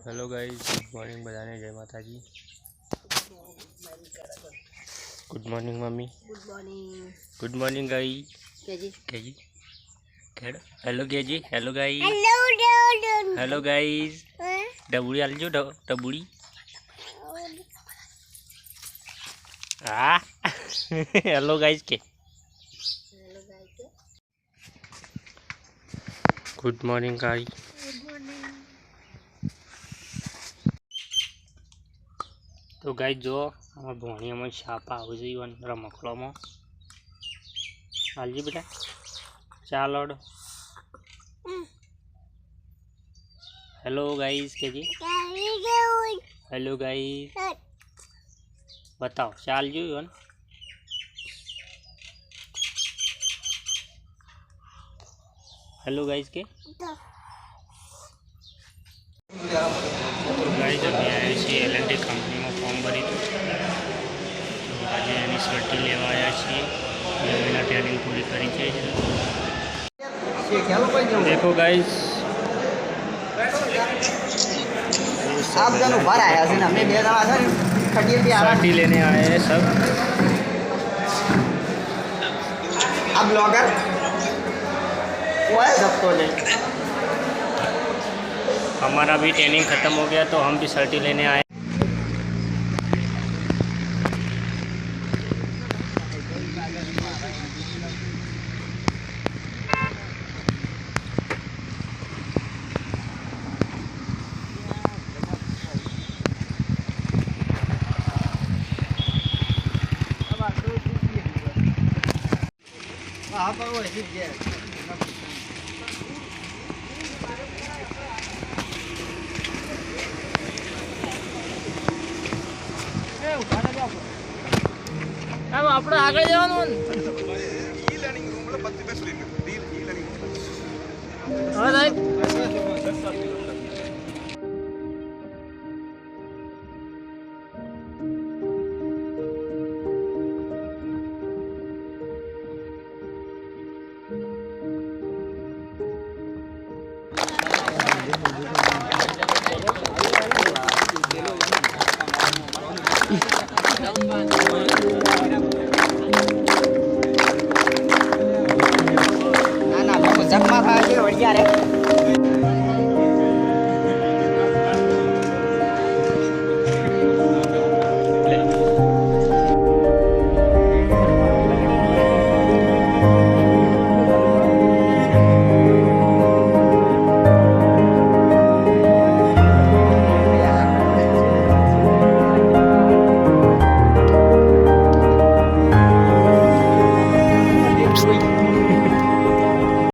Hello guys, good morning बधाने जय माता जी। Good morning mummy. Good morning. Good morning guy केजी केजी हेलो केजी hello guy hello hello guys डबुड़ी आल जो डबुड़ी आ हेलो गाइस के good morning guy. Good morning. तो गाइस जो અમાર ભોણિયામાં છાપા આવે છે ઈવન રમકડામાં હાલજી બેટા ચાલો हेलो गाइस के जी हेलो गाइस बताओ चाल जो ईवन हेलो गाइस के गाइस अभी आए छे एल&टी कंपनी में फॉर्म भरी तो आज एनी सर्टी लेवा आया छे महीना ट्रेनिंग पूरी करी छे। देखो गाइस आप जन बाहर आया से ना मैं मेरा आ था खटिया पे आ रहा सर्टी लेने आए हैं सब। अब ब्लॉगर वो है सब तो नहीं हमारा भी ट्रेनिंग ख़त्म हो गया तो हम भी सर्टी लेने आए। हाँ पर वो ऐसी है अब આપણે આગળ જવાનું ઈ લર્નિંગ રૂમ એટલે 32 સ્ટુડન્ટ ઈ લર્નિંગ હા સાહેબ ना ना वो जगमा था ये बढ़िया रे